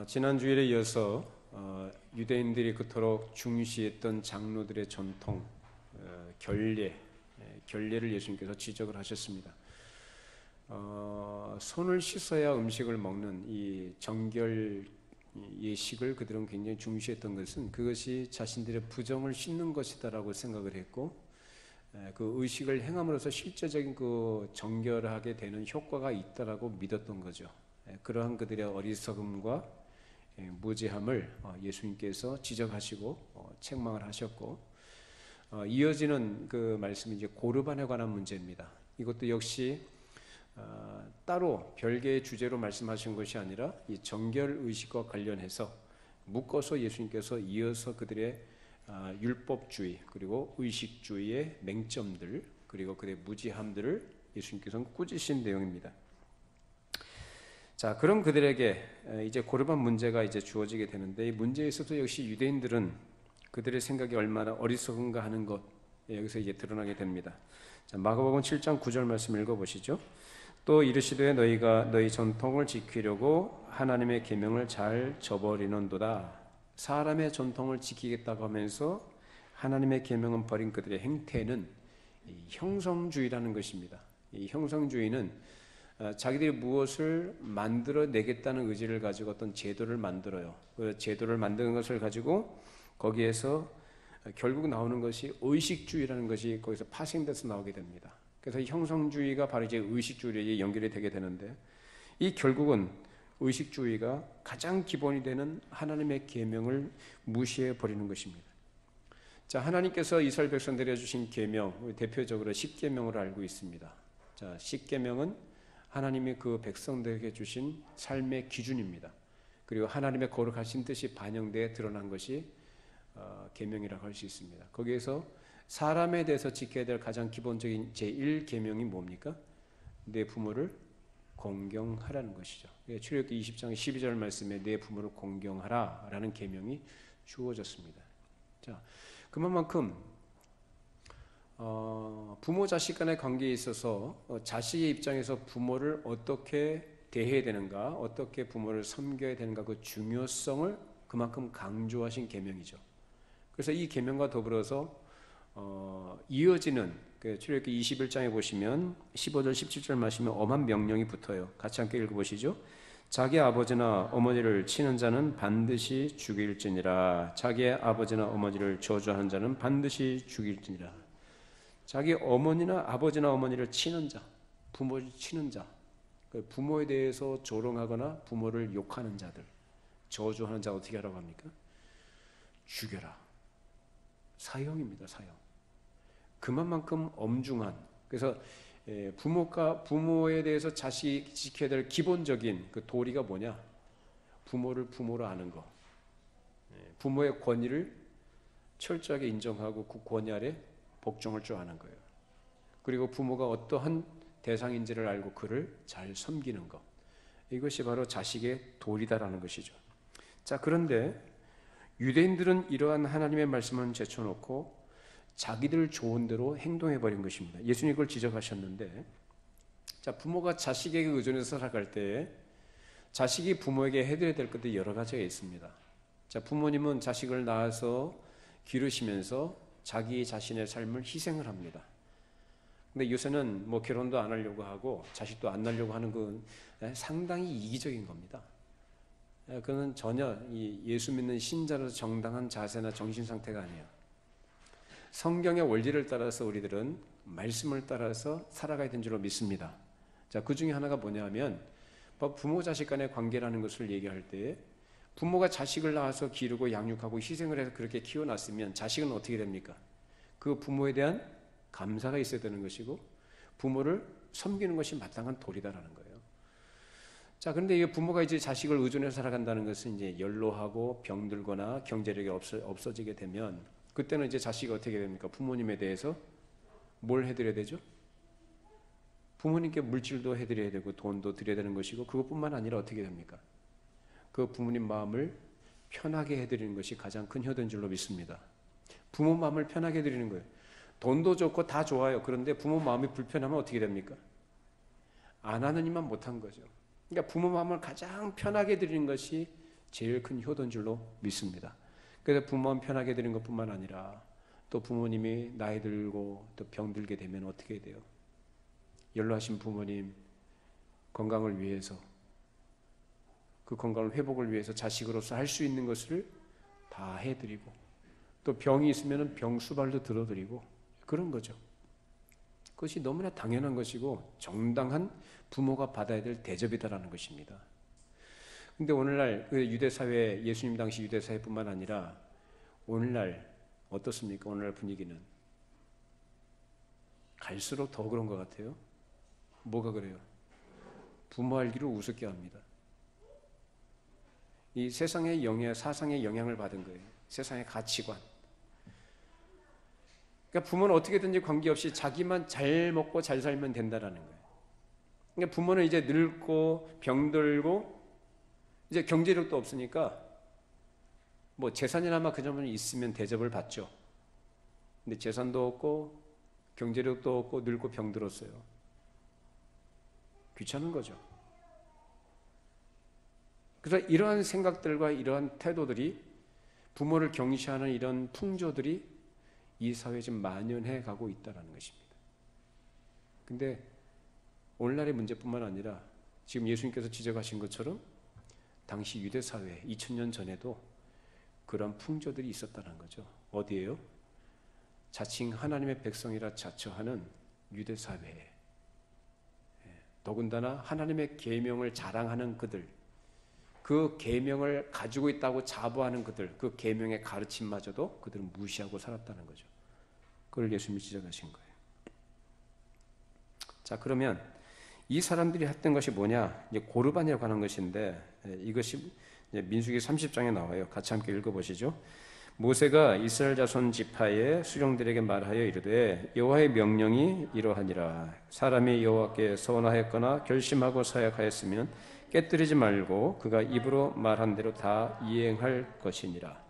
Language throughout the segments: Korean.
지난 주일에 이어서 유대인들이 그토록 중시했던 장로들의 전통, 결례를 예수님께서 지적을 하셨습니다. 손을 씻어야 음식을 먹는 이 정결 예식을 그들은 굉장히 중시했던 것은 그것이 자신들의 부정을 씻는 것이다라고 생각을 했고, 그 의식을 행함으로써 실제적인 그 정결하게 되는 효과가 있다라고 믿었던 거죠. 그러한 그들의 어리석음과 무지함을 예수님께서 지적하시고 책망을 하셨고, 이어지는 그 말씀이 이제 고르반에 관한 문제입니다. 이것도 역시 따로 별개의 주제로 말씀하신 것이 아니라 이 정결 의식과 관련해서 묶어서 예수님께서 이어서 그들의 율법주의 그리고 의식주의의 맹점들 그리고 그들의 무지함들을 예수님께서는 꾸짖으신 내용입니다. 자, 그럼 그들에게 이제 고르반 문제가 이제 주어지게 되는데, 이 문제에 있어서 역시 유대인들은 그들의 생각이 얼마나 어리석은가 하는 것, 여기서 이제 드러나게 됩니다. 자, 마가복음 7장 9절 말씀 읽어보시죠. 또 이르시되 너희가 너희 전통을 지키려고 하나님의 계명을 잘 저버리는도다. 사람의 전통을 지키겠다고 하면서 하나님의 계명은 버린 그들의 행태는 이 형성주의라는 것입니다. 이 형성주의는 자기들이 무엇을 만들어내겠다는 의지를 가지고 어떤 제도를 만들어요. 그 제도를 만드는 것을 가지고 거기에서 결국 나오는 것이 의식주의라는 것이 거기서 파생돼서 나오게 됩니다. 그래서 형성주의가 바로 이제 의식주의에 연결이 되게 되는데, 이 결국은 의식주의가 가장 기본이 되는 하나님의 계명을 무시해 버리는 것입니다. 자, 하나님께서 이스라엘 백성들에게 주신 계명, 대표적으로 십계명으로 알고 있습니다. 자, 십계명은 하나님이 그 백성들에게 주신 삶의 기준입니다. 그리고 하나님의 거룩하신 뜻이 반영되어 드러난 것이 계명이라고 할 수 있습니다. 거기에서 사람에 대해서 지켜야 될 가장 기본적인 제1계명이 뭡니까? 내 부모를 공경하라는 것이죠. 출애굽기 20장 12절 말씀에 내 부모를 공경하라 라는 계명이 주어졌습니다. 자, 그만큼 부모 자식 간의 관계에 있어서 자식의 입장에서 부모를 어떻게 대해야 되는가, 어떻게 부모를 섬겨야 되는가, 그 중요성을 그만큼 강조하신 계명이죠. 그래서 이 계명과 더불어서 이어지는 출애굽기 21장에 보시면 15절 17절 말씀에 엄한 명령이 붙어요. 같이 함께 읽어보시죠. 자기 아버지나 어머니를 치는 자는 반드시 죽일지니라. 자기의 아버지나 어머니를 저주하는 자는 반드시 죽일지니라. 자기 어머니나 아버지나 어머니를 치는 자, 부모를 치는 자, 부모에 대해서 조롱하거나 부모를 욕하는 자들, 저주하는 자 어떻게 하라고 합니까? 죽여라. 사형입니다. 사형. 그만큼 엄중한, 그래서 부모에 대해서 자식이 지켜야 될 기본적인 그 도리가 뭐냐? 부모를 부모로 아는 거, 부모의 권위를 철저하게 인정하고 그 권위 아래 복종할 줄 아는 거예요. 그리고 부모가 어떠한 대상인지를 알고 그를 잘 섬기는 것, 이것이 바로 자식의 도리다라는 것이죠. 자, 그런데 유대인들은 이러한 하나님의 말씀을 제쳐놓고 자기들 좋은 대로 행동해버린 것입니다. 예수님이 그걸 지적하셨는데, 자, 부모가 자식에게 의존해서 살아갈 때 자식이 부모에게 해드려야 될 것들이 여러 가지가 있습니다. 자, 부모님은 자식을 낳아서 기르시면서 자기 자신의 삶을 희생을 합니다. 근데 요새는 뭐 결혼도 안 하려고 하고 자식도 안 낳으려고 하는 건 상당히 이기적인 겁니다. 그건 전혀 예수 믿는 신자로서 정당한 자세나 정신 상태가 아니에요. 성경의 원리를 따라서 우리들은 말씀을 따라서 살아가야 되는 줄로 믿습니다. 자, 그 중에 하나가 뭐냐면 부모 자식 간의 관계라는 것을 얘기할 때, 부모가 자식을 낳아서 기르고 양육하고 희생을 해서 그렇게 키워놨으면 자식은 어떻게 됩니까? 그 부모에 대한 감사가 있어야 되는 것이고 부모를 섬기는 것이 마땅한 도리다라는 거예요. 자, 그런데 이 부모가 이제 자식을 의존해서 살아간다는 것은 이제 연로하고 병들거나 경제력이 없어지게 되면 그때는 이제 자식이 어떻게 됩니까? 부모님에 대해서 뭘 해드려야 되죠? 부모님께 물질도 해드려야 되고 돈도 드려야 되는 것이고, 그것뿐만 아니라 어떻게 됩니까? 그 부모님 마음을 편하게 해드리는 것이 가장 큰 효도인 줄로 믿습니다. 부모 마음을 편하게 해드리는 거예요. 돈도 좋고 다 좋아요. 그런데 부모 마음이 불편하면 어떻게 됩니까? 안 하느니만 못한 거죠. 그러니까 부모 마음을 가장 편하게 해드리는 것이 제일 큰 효도인 줄로 믿습니다. 그래서 부모만 편하게 드리는 것뿐만 아니라 또 부모님이 나이 들고 또 병들게 되면 어떻게 돼요? 연로하신 부모님 건강을 위해서, 그 건강을 회복을 위해서 자식으로서 할 수 있는 것을 다 해드리고, 또 병이 있으면 병 수발도 들어드리고 그런 거죠. 그것이 너무나 당연한 것이고 정당한 부모가 받아야 될 대접이다라는 것입니다. 근데 오늘날 그 유대사회, 예수님 당시 유대사회뿐만 아니라 오늘날 어떻습니까? 오늘날 분위기는 갈수록 더 그런 것 같아요. 뭐가 그래요? 부모 알기를 우습게 합니다. 이 세상의 영향, 사상의 영향을 받은 거예요. 세상의 가치관. 그러니까 부모는 어떻게든지 관계없이 자기만 잘 먹고 잘 살면 된다라는 거예요. 그러니까 부모는 이제 늙고 병들고 이제 경제력도 없으니까 뭐 재산이나마 그 정도는 있으면 대접을 받죠. 근데 재산도 없고 경제력도 없고 늙고 병들었어요. 귀찮은 거죠. 그래서 이러한 생각들과 이러한 태도들이, 부모를 경시하는 이런 풍조들이 이 사회에 지금 만연해 가고 있다는 것입니다. 근데 오늘날의 문제뿐만 아니라 지금 예수님께서 지적하신 것처럼 당시 유대사회 2000년 전에도 그런 풍조들이 있었다는 거죠. 어디에요? 자칭 하나님의 백성이라 자처하는 유대사회에, 더군다나 하나님의 계명을 자랑하는 그들, 그 계명을 가지고 있다고 자부하는 그들, 그 계명의 가르침마저도 그들은 무시하고 살았다는 거죠. 그걸 예수님이 지적하신 거예요. 자, 그러면 이 사람들이 했던 것이 뭐냐? 이제 고르반이라고 하는 것인데, 이것이 민수기 30장에 나와요. 같이 함께 읽어보시죠. 모세가 이스라엘 자손 지파의 수령들에게 말하여 이르되 여호와의 명령이 이러하니라. 사람이 여호와께 서원하였거나 결심하고 서약하였으면 깨뜨리지 말고 그가 입으로 말한 대로 다 이행할 것이니라.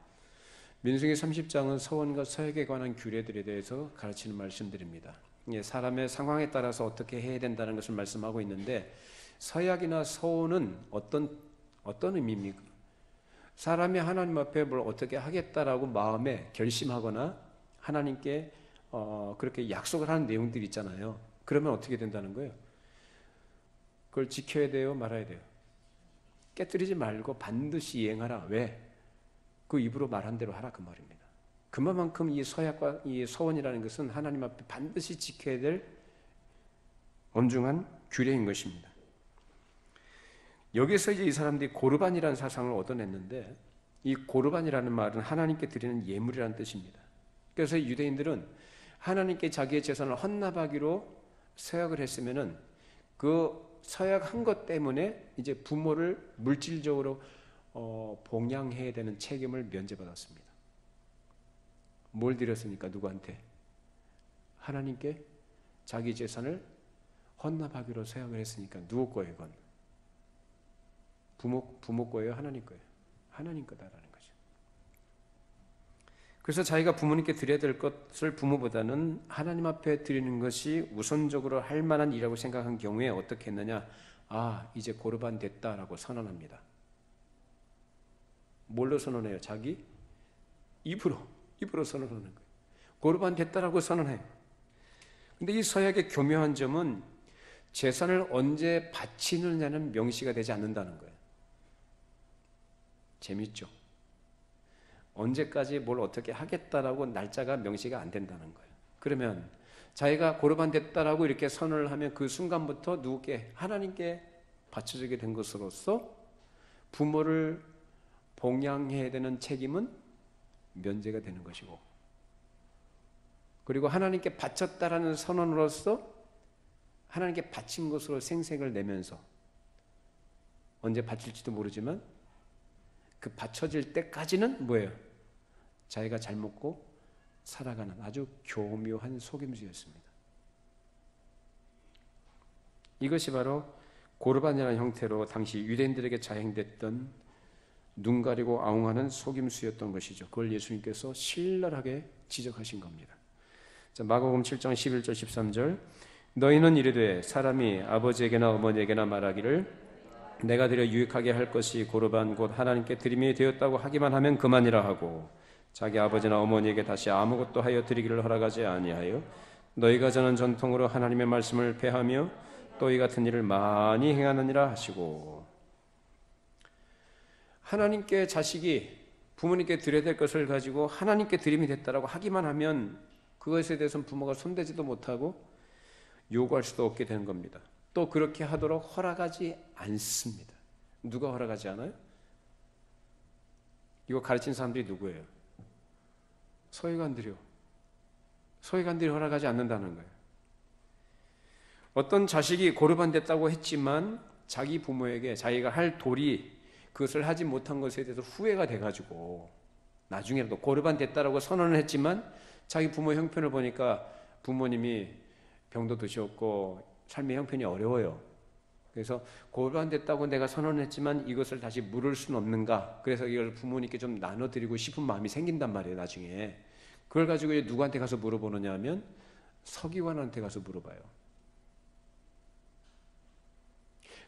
민수기 30장은 서원과 서약에 관한 규례들에 대해서 가르치는 말씀들입니다. 사람의 상황에 따라서 어떻게 해야 된다는 것을 말씀하고 있는데, 서약이나 서원은 어떤 의미입니까? 사람이 하나님 앞에 뭘 어떻게 하겠다라고 마음에 결심하거나 하나님께 그렇게 약속을 하는 내용들이 있잖아요. 그러면 어떻게 된다는 거예요? 그걸 지켜야 돼요? 말아야 돼요? 깨뜨리지 말고 반드시 이행하라. 왜? 그 입으로 말한 대로 하라, 그 말입니다. 그만큼 이 서약과 이 서원이라는 것은 하나님 앞에 반드시 지켜야 될 엄중한 규례인 것입니다. 여기서 이제 이 사람들이 고르반이라는 사상을 얻어냈는데, 이 고르반이라는 말은 하나님께 드리는 예물이라는 뜻입니다. 그래서 유대인들은 하나님께 자기의 재산을 헌납하기로 서약을 했으면은 그 서약한 것 때문에 이제 부모를 물질적으로 봉양해야 되는 책임을 면제받았습니다. 뭘 드렸습니까? 누구한테? 하나님께 자기 재산을 헌납하기로 서약을 했으니까 누구 거예요, 이건? 부모 거예요? 하나님 거예요? 하나님 거다라는 거죠. 그래서 자기가 부모님께 드려야 될 것을 부모보다는 하나님 앞에 드리는 것이 우선적으로 할 만한 일이라고 생각한 경우에 어떻게 했느냐? 아, 이제 고르반 됐다라고 선언합니다. 뭘로 선언해요? 자기 입으로 선언하는 거예요. 고르반 됐다라고 선언해요. 근데 이 서약의 교묘한 점은 재산을 언제 바치느냐는 명시가 되지 않는다는 거예요. 재밌죠? 언제까지 뭘 어떻게 하겠다라고 날짜가 명시가 안 된다는 거예요. 그러면 자기가 고르반 됐다라고 이렇게 선언을 하면 그 순간부터 누구께? 하나님께 바쳐지게 된 것으로서 부모를 봉양해야 되는 책임은 면제가 되는 것이고, 그리고 하나님께 바쳤다라는 선언으로서 하나님께 바친 것으로 생색을 내면서 언제 바칠지도 모르지만 그 바쳐질 때까지는 뭐예요? 자기가 잘 먹고 살아가는 아주 교묘한 속임수였습니다. 이것이 바로 고르반이라는 형태로 당시 유대인들에게 자행됐던 눈 가리고 아웅하는 속임수였던 것이죠. 그걸 예수님께서 신랄하게 지적하신 겁니다. 자, 마가복음 7장 11절 13절. 너희는 이르되 사람이 아버지에게나 어머니에게나 말하기를 내가 드려 유익하게 할 것이 고르반 곧 하나님께 드림이 되었다고 하기만 하면 그만이라 하고 자기 아버지나 어머니에게 다시 아무것도 하여 드리기를 허락하지 아니하여 너희가 전한 전통으로 하나님의 말씀을 폐하며 또 이 같은 일을 많이 행하느니라 하시고. 하나님께 자식이 부모님께 드려야 될 것을 가지고 하나님께 드림이 됐다라고 하기만 하면 그것에 대해서는 부모가 손대지도 못하고 요구할 수도 없게 되는 겁니다. 또 그렇게 하도록 허락하지 않습니다. 누가 허락하지 않아요? 이거 가르친 사람들이 누구예요? 서기관들이요. 서기관들이 허락하지 않는다는 거예요. 어떤 자식이 고르반 됐다고 했지만 자기 부모에게 자기가 할 도리 그것을 하지 못한 것에 대해서 후회가 돼가지고 나중에라도 고르반 됐다라고 선언을 했지만 자기 부모 형편을 보니까 부모님이 병도 드셨고 삶의 형편이 어려워요. 그래서 고르반 됐다고 내가 선언했지만 이것을 다시 물을 수는 없는가? 그래서 이걸 부모님께 좀 나눠드리고 싶은 마음이 생긴단 말이에요. 나중에 그걸 가지고 누구한테 가서 물어보느냐 하면 서기관한테 가서 물어봐요.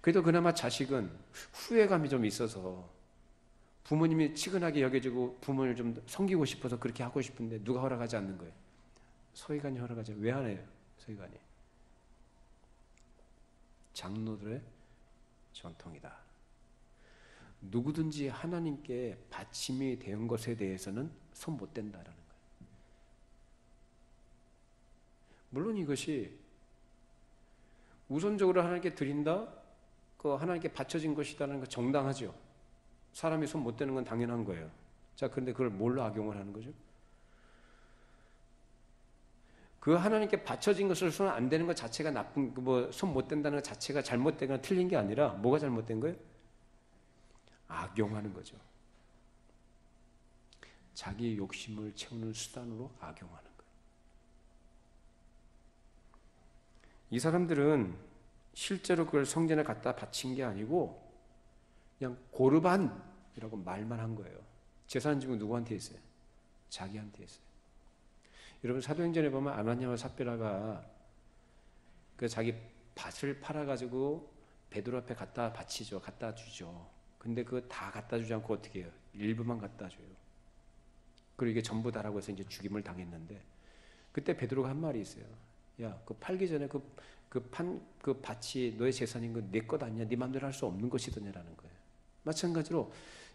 그래도 그나마 자식은 후회감이 좀 있어서 부모님이 치근하게 여겨지고 부모를 좀 섬기고 싶어서 그렇게 하고 싶은데 누가 허락하지 않는 거예요? 서기관이 허락하지. 왜 안 해요? 서기관이. 장로들의 전통이다. 누구든지 하나님께 받침이 된 것에 대해서는 손 못 댄다라는 거예요. 물론 이것이 우선적으로 하나님께 드린다, 그 하나님께 바쳐진 것이다라는 거 정당하죠. 사람이 손 못 대는 건 당연한 거예요. 자, 그런데 그걸 뭘로 악용을 하는 거죠? 그 하나님께 바쳐진 것을 손 안 대는 것 자체가 나쁜, 손 못 댄다는 것 자체가 잘못되거나 틀린 게 아니라 뭐가 잘못된 거예요? 악용하는 거죠. 자기 욕심을 채우는 수단으로 악용하는 거예요. 이 사람들은 실제로 그걸 성전에 갖다 바친 게 아니고 그냥 고르반이라고 말만 한 거예요. 재산 지금 누구한테 있어요? 자기한테 있어요. 여러분 사도행전에 보면 아나니아와 삽비라가 그 자기 밭을 팔아가지고 베드로 앞에 갖다 바치죠. 갖다 주죠. 근데 그거 다 갖다 주지 않고 어떻게 해요? 일부만 갖다 줘요. 그리고 이게 전부다라고 해서 이제 죽임을 당했는데 그때 베드로가 한 말이 있어요. 야, 그 팔기 전에 그 밭이 너의 재산인 건 내 것 아니냐? 네 마음대로 할 수 없는 것이더냐라는 거예요. 마찬가지로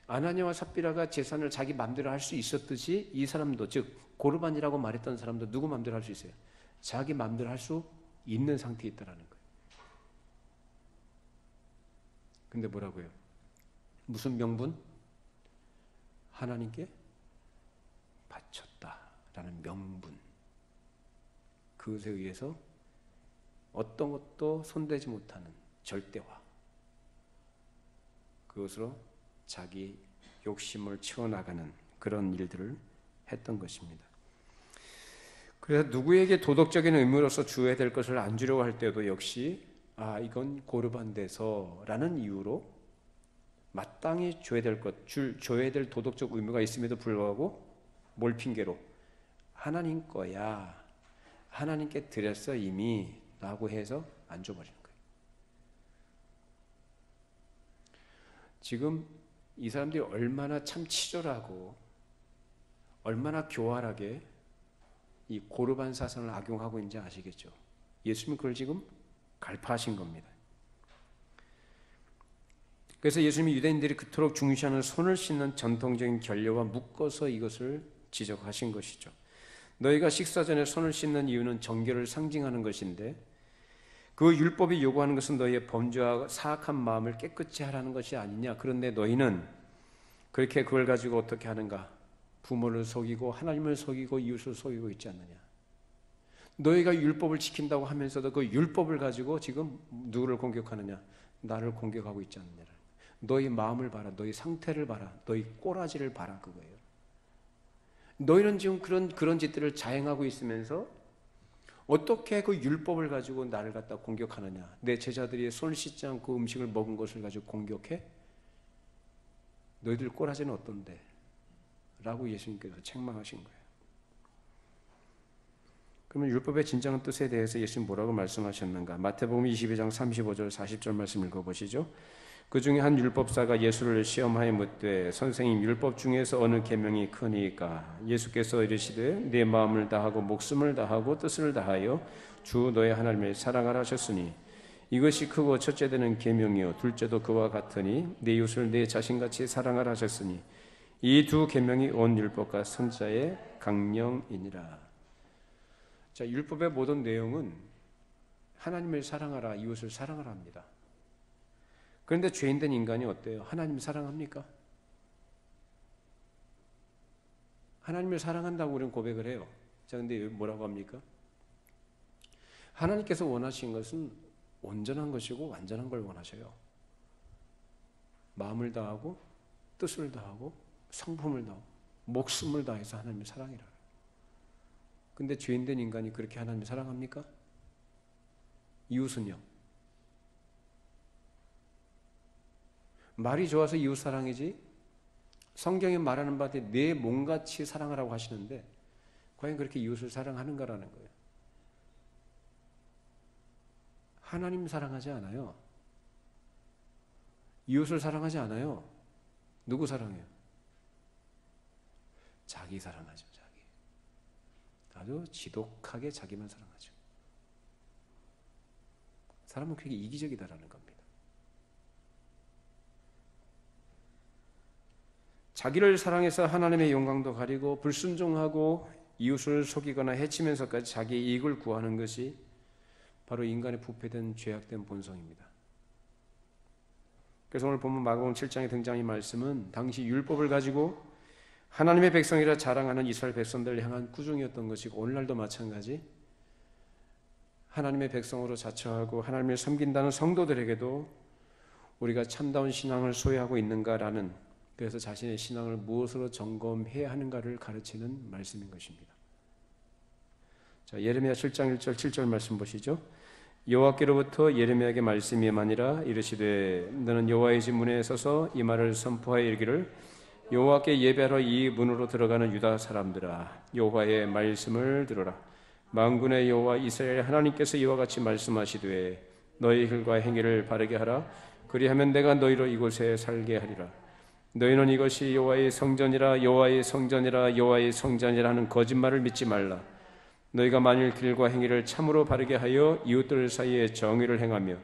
아나니아와 삽비라가 재산을 자기 마음대로 할 수 있었듯이 이 사람도, 즉 고르반이라고 말했던 사람도 누구 마음대로 할 수 있어요? 자기 마음대로 할 수 있는 상태에 있다라는 거예요. 근데 뭐라고요? 무슨 명분? 하나님께 바쳤다라는 명분. 그것에 의해서 어떤 것도 손대지 못하는 절대화. 그것으로 자기 욕심을 채워나가는 그런 일들을 했던 것입니다. 그래서 누구에게 도덕적인 의무로서 주어야 될 것을 안 주려고 할 때도 역시 이건 고르반돼서라는 이유로 마땅히 줘야 될 것, 줘야 될 도덕적 의무가 있음에도 불구하고 뭘 핑계로? 하나님 거야. 하나님께 드렸어 이미 라고 해서 안 줘버리는 거예요. 지금 이 사람들이 얼마나 참 치졸하고 얼마나 교활하게 이 고르반 사상을 악용하고 있는지 아시겠죠? 예수님이 그걸 지금 갈파하신 겁니다. 그래서 예수님이 유대인들이 그토록 중시하는 손을 씻는 전통적인 결례와 묶어서 이것을 지적하신 것이죠. 너희가 식사 전에 손을 씻는 이유는 정결을 상징하는 것인데 그 율법이 요구하는 것은 너희의 범죄와 사악한 마음을 깨끗이 하라는 것이 아니냐. 그런데 너희는 그렇게 그걸 가지고 어떻게 하는가? 부모를 속이고 하나님을 속이고 이웃을 속이고 있지 않느냐. 너희가 율법을 지킨다고 하면서도 그 율법을 가지고 지금 누구를 공격하느냐? 나를 공격하고 있지 않느냐. 너희 마음을 봐라. 너희 상태를 봐라. 너희 꼬라지를 봐라. 그거예요. 너희는 지금 그런 짓들을 자행하고 있으면서 어떻게 그 율법을 가지고 나를 갖다 공격하느냐. 내 제자들이 손 씻지 않고 음식을 먹은 것을 가지고 공격해? 너희들 꼬라지는 어떤데? 라고 예수님께서 책망하신 거예요. 그러면 율법의 진정한 뜻에 대해서 예수님 뭐라고 말씀하셨는가? 마태복음 22장 35절 40절 말씀 읽어보시죠. 그 중에 한 율법사가 예수를 시험하여 묻되 선생님 율법 중에서 어느 계명이 크니까? 예수께서 이르시되 내 마음을 다하고 목숨을 다하고 뜻을 다하여 주 너의 하나님을 사랑하라 하셨으니 이것이 크고 첫째 되는 계명이요 둘째도 그와 같으니 내 이웃을 내 자신같이 사랑하라 하셨으니 이 두 계명이 온 율법과 선자의 강령이니라. 자, 율법의 모든 내용은 하나님을 사랑하라, 이웃을 사랑하라 합니다. 그런데 죄인된 인간이 어때요? 하나님 사랑합니까? 하나님을 사랑한다고 우리는 고백을 해요. 자, 근데 뭐라고 합니까? 하나님께서 원하신 것은 온전한 것이고 완전한 걸 원하셔요. 마음을 다하고 뜻을 다하고 성품을 다하고 목숨을 다해서 하나님을 사랑해라. 근데 죄인된 인간이 그렇게 하나님을 사랑합니까? 이웃은요? 말이 좋아서 이웃 사랑이지 성경에 말하는 바에 내 몸같이 사랑하라고 하시는데 과연 그렇게 이웃을 사랑하는가라는 거예요. 하나님 사랑하지 않아요. 이웃을 사랑하지 않아요. 누구 사랑해요? 자기 사랑하죠. 자기. 아주 지독하게 자기만 사랑하죠. 사람은 그게 이기적이다라는 겁니다. 자기를 사랑해서 하나님의 영광도 가리고 불순종하고 이웃을 속이거나 해치면서까지 자기의 이익을 구하는 것이 바로 인간의 부패된 죄악된 본성입니다. 그래서 오늘 본문 마가복음 7장에 등장한 이 말씀은 당시 율법을 가지고 하나님의 백성이라 자랑하는 이스라엘 백성들을 향한 꾸중이었던 것이고 오늘날도 마찬가지 하나님의 백성으로 자처하고 하나님을 섬긴다는 성도들에게도 우리가 참다운 신앙을 소유하고 있는가라는, 그래서 자신의 신앙을 무엇으로 점검해야 하는가를 가르치는 말씀인 것입니다. 자, 예레미야 7장 1절 7절 말씀 보시죠. 여호와께로부터 예레미야에게 말씀이 임하니라. 이르시되 너는 여호와의 집 문에 서서 이 말을 선포하여 이르기를 여호와께 예배하러 이 문으로 들어가는 유다 사람들아, 여호와의 말씀을 들으라. 만군의 여호와 이스라엘 하나님께서 이와 같이 말씀하시되 너희 길과 행위를 바르게 하라. 그리하면 내가 너희로 이곳에 살게 하리라. 너희는 이것이 여호와의 성전이라 여호와의 성전이라 여호와의 성전이라 하는 거짓말을 믿지 말라. 너희가 만일 길과 행위를 참으로 바르게 하여 이웃들 사이에 정의를 행하며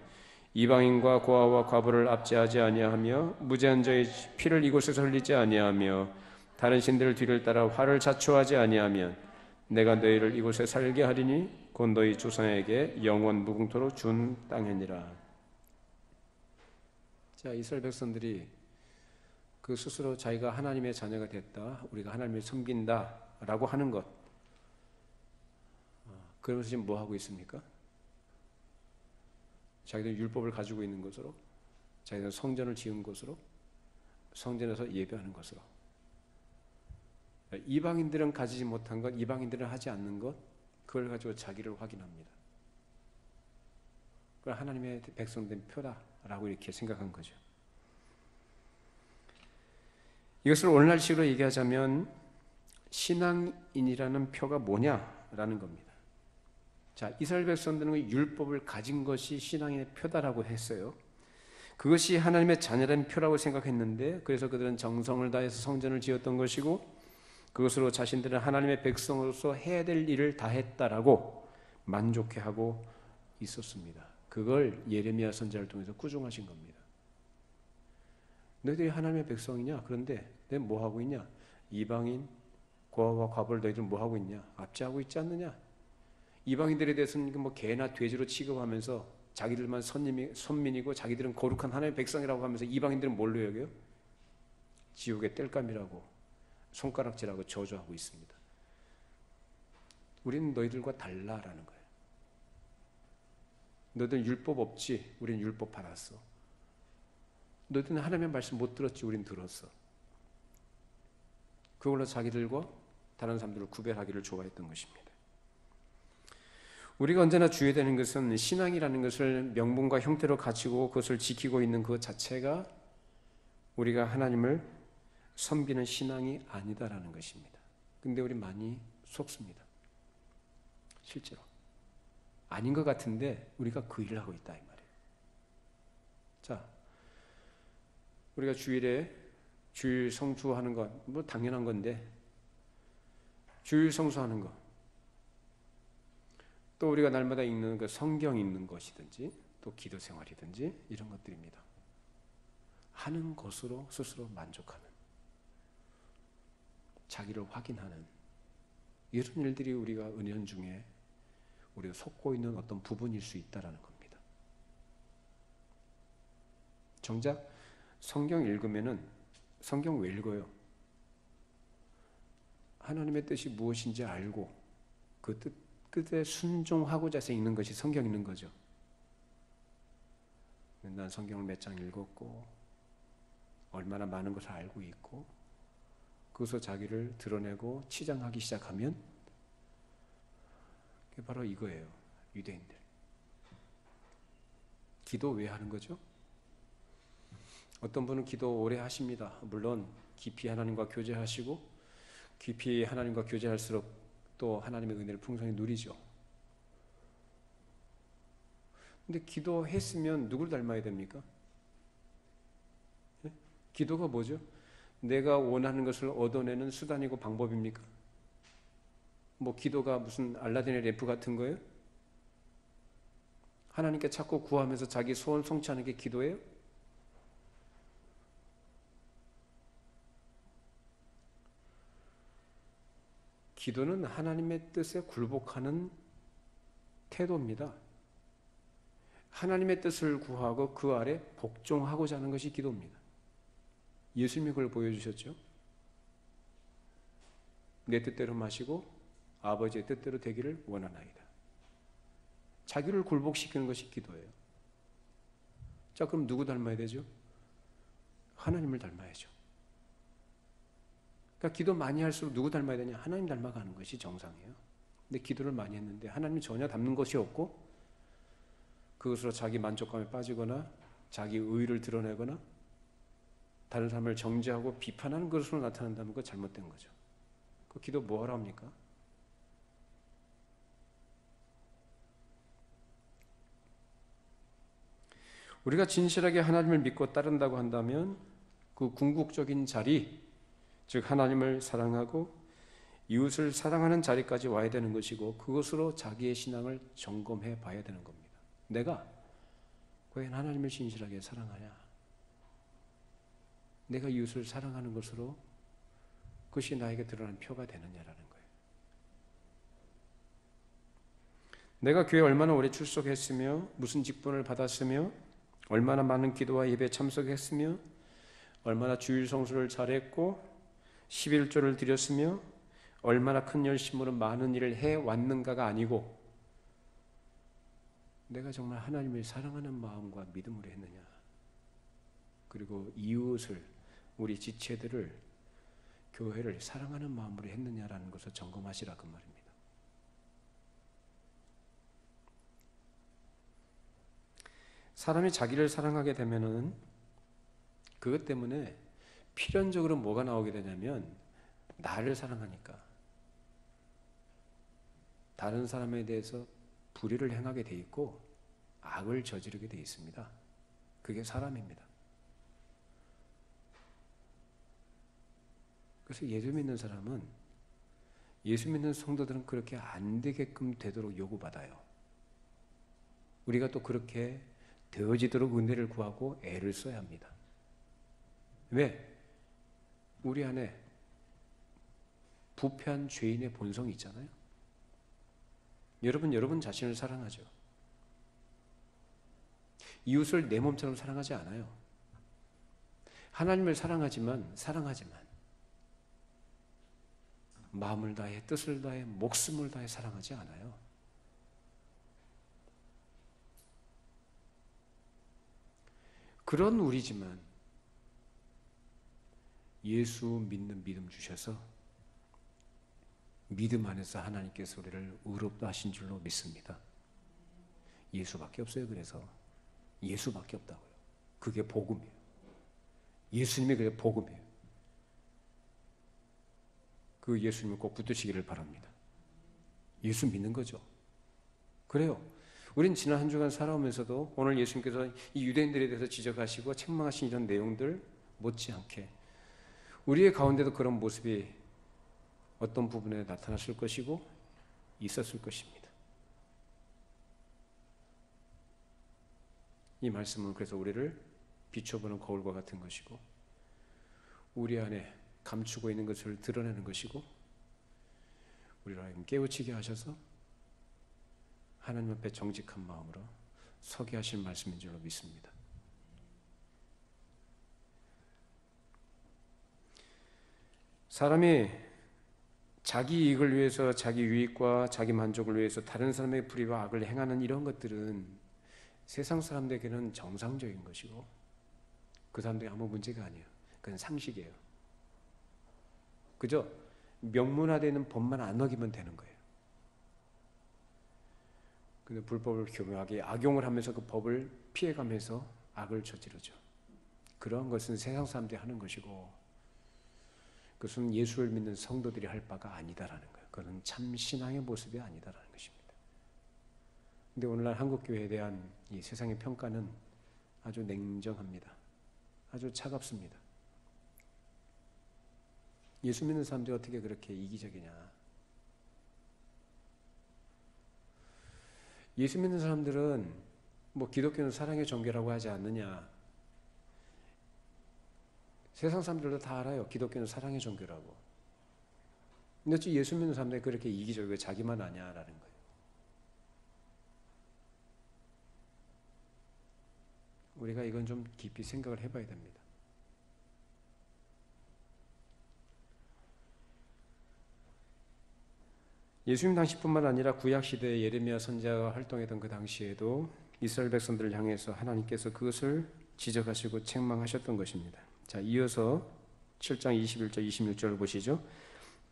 이방인과 고아와 과부를 압제하지 아니하며 무죄한 자의 피를 이곳에서 흘리지 아니하며 다른 신들을 뒤를 따라 화를 자초하지 아니하면 내가 너희를 이곳에 살게 하리니 곧 너희 조상에게 영원 무궁토로 준 땅이니라. 자, 이스라엘 백성들이 그 스스로 자기가 하나님의 자녀가 됐다, 우리가 하나님을 섬긴다라고 하는 것, 그러면서 지금 뭐 하고 있습니까? 자기들 율법을 가지고 있는 것으로, 자기들 성전을 지은 것으로, 성전에서 예배하는 것으로, 이방인들은 가지지 못한 것, 이방인들은 하지 않는 것, 그걸 가지고 자기를 확인합니다. 그걸 하나님의 백성된 표다라고 이렇게 생각한 거죠. 이것을 오늘날식으로 얘기하자면 신앙인이라는 표가 뭐냐라는 겁니다. 자, 이스라엘 백성들은 율법을 가진 것이 신앙인의 표다라고 했어요. 그것이 하나님의 자녀라는 표라고 생각했는데, 그래서 그들은 정성을 다해서 성전을 지었던 것이고 그것으로 자신들은 하나님의 백성으로서 해야 될 일을 다 했다라고 만족해하고 있었습니다. 그걸 예레미야 선지자를 통해서 꾸중하신 겁니다. 너희들이 하나님의 백성이냐? 그런데 너희 뭐 하고 있냐? 이방인, 고아와 과부를 너희들 뭐 하고 있냐? 압제하고 있지 않느냐? 이방인들에 대해서는 뭐 개나 돼지로 취급하면서 자기들만 선민이고 자기들은 거룩한 하나님의 백성이라고 하면서 이방인들은 뭘로 여겨요? 지옥의 땔감이라고 손가락질하고 저주하고 있습니다. 우리는 너희들과 달라라는 거예요. 너희들은 율법 없지? 우리는 율법 받았어. 너희들은 하나님의 말씀 못 들었지? 우린 들었어. 그걸로 자기들과 다른 사람들을 구별하기를 좋아했던 것입니다. 우리가 언제나 주의해야 되는 것은 신앙이라는 것을 명분과 형태로 갖추고 그것을 지키고 있는 그 자체가 우리가 하나님을 섬기는 신앙이 아니다라는 것입니다. 근데 우리 많이 속습니다. 실제로. 아닌 것 같은데 우리가 그 일을 하고 있다 이 말이에요. 자, 우리가 주일에 주일 성수하는 것, 뭐 당연한 건데, 주일 성수하는 것, 또 우리가 날마다 읽는 그 성경 읽는 것이든지, 또 기도 생활이든지 이런 것들입니다. 하는 것으로 스스로 만족하는, 자기를 확인하는 이런 일들이 우리가 은연 중에 우리가 속고 있는 어떤 부분일 수 있다는 겁니다. 정작 성경 읽으면은, 성경 왜 읽어요? 하나님의 뜻이 무엇인지 알고 그 뜻에 순종하고자 해서 읽는 것이 성경 읽는 거죠. 난 성경을 몇 장 읽었고 얼마나 많은 것을 알고 있고, 그것을 자기를 드러내고 치장하기 시작하면 그게 바로 이거예요. 유대인들. 기도 왜 하는 거죠? 어떤 분은 기도 오래 하십니다. 물론 깊이 하나님과 교제하시고 깊이 하나님과 교제할수록 또 하나님의 은혜를 풍성히 누리죠. 근데 기도했으면 누굴 닮아야 됩니까? 네? 기도가 뭐죠? 내가 원하는 것을 얻어내는 수단이고 방법입니까? 뭐 기도가 무슨 알라딘의 램프 같은 거예요? 하나님께 자꾸 구하면서 자기 소원 성취하는 게 기도예요? 기도는 하나님의 뜻에 굴복하는 태도입니다. 하나님의 뜻을 구하고 그 아래 복종하고자 하는 것이 기도입니다. 예수님이 그걸 보여주셨죠. 내 뜻대로 마시고 아버지의 뜻대로 되기를 원하나이다. 자기를 굴복시키는 것이 기도예요. 자, 그럼 누구 닮아야 되죠? 하나님을 닮아야죠. 그러니까 기도 많이 할수록 누구 닮아야 되냐? 하나님 닮아가는 것이 정상이에요. 근데 기도를 많이 했는데 하나님이 전혀 닮는 것이 없고 그것으로 자기 만족감에 빠지거나 자기 의의를 드러내거나 다른 사람을 정죄하고 비판하는 것으로 나타난다면 그거 잘못된 거죠. 그 기도 뭐하러 합니까? 우리가 진실하게 하나님을 믿고 따른다고 한다면 그 궁극적인 자리, 즉 하나님을 사랑하고 이웃을 사랑하는 자리까지 와야 되는 것이고, 그것으로 자기의 신앙을 점검해 봐야 되는 겁니다. 내가 과연 하나님을 진실하게 사랑하냐? 내가 이웃을 사랑하는 것으로 그것이 나에게 드러난 표가 되느냐라는 거예요. 내가 교회에 얼마나 오래 출석했으며 무슨 직분을 받았으며 얼마나 많은 기도와 예배에 참석했으며 얼마나 주일 성수를 잘했고 11조를 드렸으며 얼마나 큰 열심으로 많은 일을 해왔는가가 아니고, 내가 정말 하나님을 사랑하는 마음과 믿음으로 했느냐, 그리고 이웃을, 우리 지체들을, 교회를 사랑하는 마음으로 했느냐라는 것을 점검하시라 그 말입니다. 사람이 자기를 사랑하게 되면은 그것 때문에 필연적으로 뭐가 나오게 되냐면, 나를 사랑하니까 다른 사람에 대해서 불의를 행하게 돼 있고 악을 저지르게 돼 있습니다. 그게 사람입니다. 그래서 예수 믿는 사람은, 예수 믿는 성도들은 그렇게 안 되게끔 되도록 요구받아요. 우리가 또 그렇게 되어지도록 은혜를 구하고 애를 써야 합니다. 왜? 우리 안에 부패한 죄인의 본성이 있잖아요. 여러분 자신을 사랑하죠. 이웃을 내 몸처럼 사랑하지 않아요. 하나님을 사랑하지만 마음을 다해, 뜻을 다해, 목숨을 다해 사랑하지 않아요. 그런 우리지만 예수 믿는 믿음 주셔서 믿음 안에서 하나님께서 우리를 의롭다 하신 줄로 믿습니다. 예수밖에 없어요. 그래서 예수밖에 없다고요. 그게 복음이에요. 예수님이 그게 복음이에요. 그 예수님을 꼭 붙드시기를 바랍니다. 예수 믿는 거죠. 그래요. 우린 지난 한 주간 살아오면서도 오늘 예수님께서 이 유대인들에 대해서 지적하시고 책망하신 이런 내용들 못지않게 우리의 가운데도 그런 모습이 어떤 부분에 나타났을 것이고 있었을 것입니다. 이 말씀은 그래서 우리를 비춰보는 거울과 같은 것이고 우리 안에 감추고 있는 것을 드러내는 것이고 우리를 하여금 깨우치게 하셔서 하나님 앞에 정직한 마음으로 서게 하실 말씀인 줄로 믿습니다. 사람이 자기 이익을 위해서 자기 유익과 자기 만족을 위해서 다른 사람의 불의와 악을 행하는 이런 것들은 세상 사람들에게는 정상적인 것이고 그 사람들이 아무 문제가 아니에요. 그건 상식이에요. 그죠? 명문화되어 있는 법만 안 어기면 되는 거예요. 근데 불법을 교묘하게 악용을 하면서 그 법을 피해가면서 악을 저지르죠. 그런 것은 세상 사람들이 하는 것이고 그것은 예수를 믿는 성도들이 할 바가 아니다라는 거예요. 그건 참 신앙의 모습이 아니다라는 것입니다. 근데 오늘날 한국교회에 대한 이 세상의 평가는 아주 냉정합니다. 아주 차갑습니다. 예수 믿는 사람들이 어떻게 그렇게 이기적이냐. 예수 믿는 사람들은 뭐 기독교는 사랑의 종교라고 하지 않느냐. 세상 사람들도 다 알아요. 기독교는 사랑의 종교라고. 근데 예수 믿는 사람들이 그렇게 이기적이고 자기만 아냐라는 거예요. 우리가 이건 좀 깊이 생각을 해봐야 됩니다. 예수님 당시뿐만 아니라 구약시대에 예레미야 선지자가 활동했던 그 당시에도 이스라엘 백성들을 향해서 하나님께서 그것을 지적하시고 책망하셨던 것입니다. 자, 이어서 7장 21절 26절을 보시죠.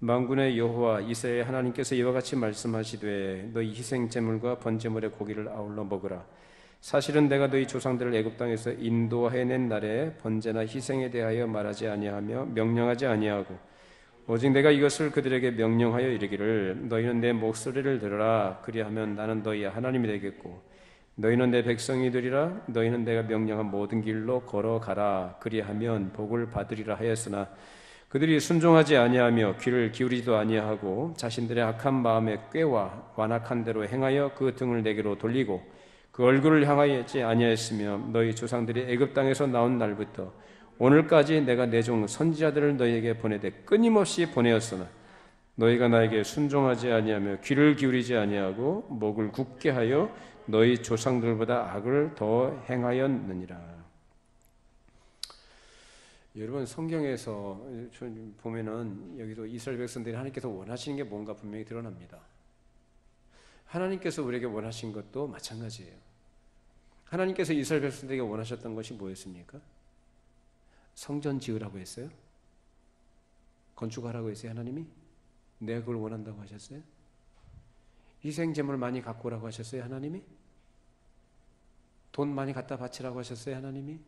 만군의 여호와 이스라엘 하나님께서 이와 같이 말씀하시되 너희 희생제물과 번제물의 고기를 아울러 먹으라. 사실은 내가 너희 조상들을 애굽 땅에서 인도해낸 날에 번제나 희생에 대하여 말하지 아니하며 명령하지 아니하고 오직 내가 이것을 그들에게 명령하여 이르기를 너희는 내 목소리를 들으라. 그리하면 나는 너희의 하나님이 되겠고 너희는 내 백성이 되리라. 너희는 내가 명령한 모든 길로 걸어가라. 그리하면 복을 받으리라 하였으나 그들이 순종하지 아니하며 귀를 기울이지도 아니하고 자신들의 악한 마음에 꾀와 완악한 대로 행하여 그 등을 내게로 돌리고 그 얼굴을 향하지 아니하였으며 너희 조상들이 애굽 땅에서 나온 날부터 오늘까지 내가 내 종 선지자들을 너희에게 보내되 끊임없이 보내었으나 너희가 나에게 순종하지 아니하며 귀를 기울이지 아니하고 목을 굳게 하여 너희 조상들보다 악을 더 행하였느니라. 여러분 성경에서 보면은 여기도 이스라엘 백성들이 하나님께서 원하시는 게 뭔가 분명히 드러납니다. 하나님께서 우리에게 원하신 것도 마찬가지예요. 하나님께서 이스라엘 백성들에게 원하셨던 것이 뭐였습니까? 성전 지으라고 했어요? 건축하라고 했어요 하나님이? 내가 그걸 원한다고 하셨어요? 희생제물 많이 갖고 오라고 하셨어요 하나님이? 돈 많이 갖다 바치라고 하셨어요 하나님이?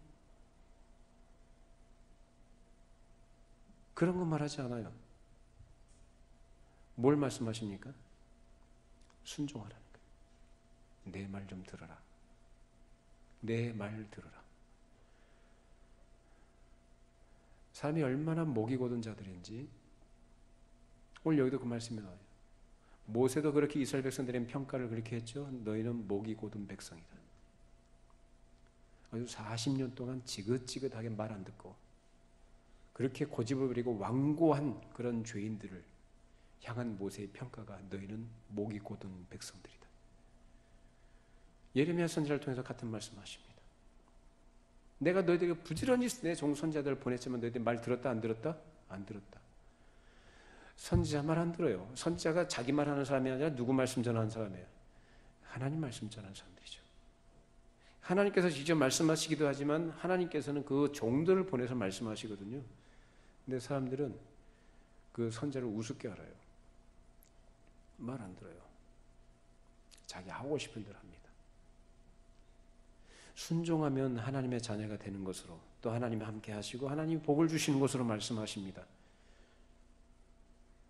그런 건 말하지 않아요. 뭘 말씀하십니까? 순종하라는 거예요. 내 말 좀 들어라. 내 말 들어라. 사람이 얼마나 목이 곧은 자들인지 오늘 여기도 그 말씀이 나와요. 모세도 그렇게 이스라엘 백성들의 평가를 그렇게 했죠. 너희는 목이 곧은 백성이다. 아주 40년 동안 지긋지긋하게 말 안 듣고 그렇게 고집을 부리고 완고한 그런 죄인들을 향한 모세의 평가가 너희는 목이 곧은 백성들이다. 예레미야 선지자를 통해서 같은 말씀하십니다. 내가 너희들에게 부지런히 내 종 선지자들을 보냈지만 너희들이 말 들었다 안 들었다? 안 들었다. 선지자 말 안 들어요. 선지자가 자기 말하는 사람이 아니라 누구 말씀 전하는 사람이에요? 하나님 말씀 전하는 사람들이죠. 하나님께서 직접 말씀하시기도 하지만 하나님께서는 그 종들을 보내서 말씀하시거든요. 근데 사람들은 그 선지자를 우습게 알아요. 말 안 들어요. 자기 하고 싶은 대로 합니다. 순종하면 하나님의 자녀가 되는 것으로 또 하나님이 함께 하시고 하나님이 복을 주시는 것으로 말씀하십니다.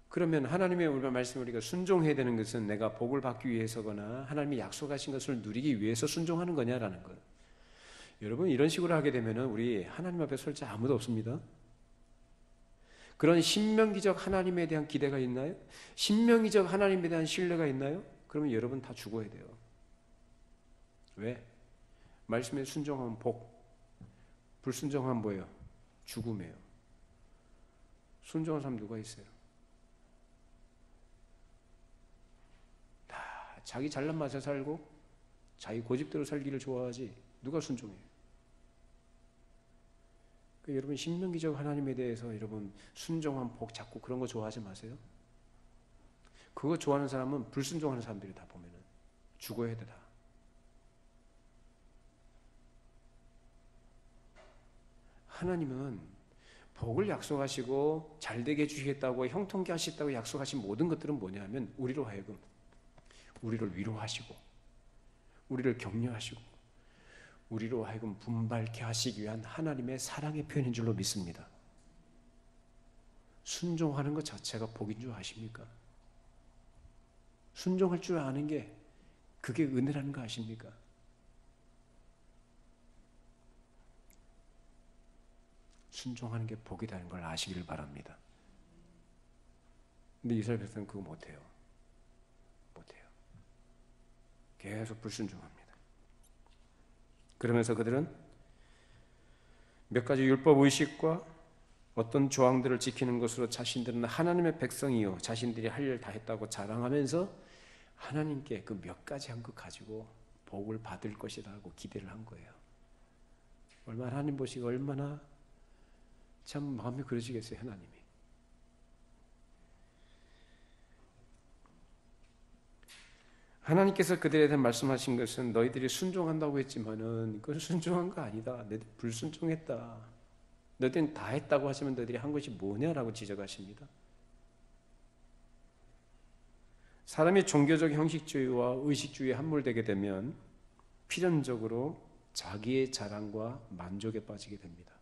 그러면 하나님의 말씀을 우리가 순종해야 되는 것은 내가 복을 받기 위해서거나 하나님이 약속하신 것을 누리기 위해서 순종하는 거냐라는 거예요. 여러분 이런 식으로 하게 되면 우리 하나님 앞에 설 자 아무도 없습니다. 그런 신명기적 하나님에 대한 기대가 있나요? 신명기적 하나님에 대한 신뢰가 있나요? 그러면 여러분 다 죽어야 돼요. 왜? 말씀에 순종하면 복, 불순종하면 뭐예요? 죽음이에요. 순종한 사람 누가 있어요? 다 자기 잘난 맛에 살고 자기 고집대로 살기를 좋아하지 누가 순종해요? 여러분 신명기적 하나님에 대해서 여러분 순종한 복 자꾸 그런 거 좋아하지 마세요. 그거 좋아하는 사람은 불순종하는 사람들이 다 보면은 죽어야 돼 다. 하나님은 복을 약속하시고 잘되게 해주시겠다고 형통케 하시겠다고 약속하신 모든 것들은 뭐냐면 우리로 하여금 우리를 위로하시고 우리를 격려하시고 우리로 하여금 분발케 하시기 위한 하나님의 사랑의 표현인 줄로 믿습니다. 순종하는 것 자체가 복인 줄 아십니까? 순종할 줄 아는 게 그게 은혜라는 거 아십니까? 순종하는 게 복이라는 걸 아시기를 바랍니다. 근데 이스라엘 백성은 그거 못해요. 못해요. 계속 불순종합니다. 그러면서 그들은 몇 가지 율법 의식과 어떤 조항들을 지키는 것으로 자신들은 하나님의 백성이요 자신들이 할 일 다 했다고 자랑하면서 하나님께 그 몇 가지 한 것 가지고 복을 받을 것이라고 기대를 한 거예요. 얼마나 하나님 보시고 얼마나 참 마음이 그러시겠어요. 하나님이. 하나님께서 그들에 대해 말씀하신 것은 너희들이 순종한다고 했지만은 그건 순종한 거 아니다. 너희들 불순종했다. 너희들은 다 했다고 하시면 너희들이 한 것이 뭐냐라고 지적하십니다. 사람이 종교적 형식주의와 의식주의에 함몰되게 되면 필연적으로 자기의 자랑과 만족에 빠지게 됩니다.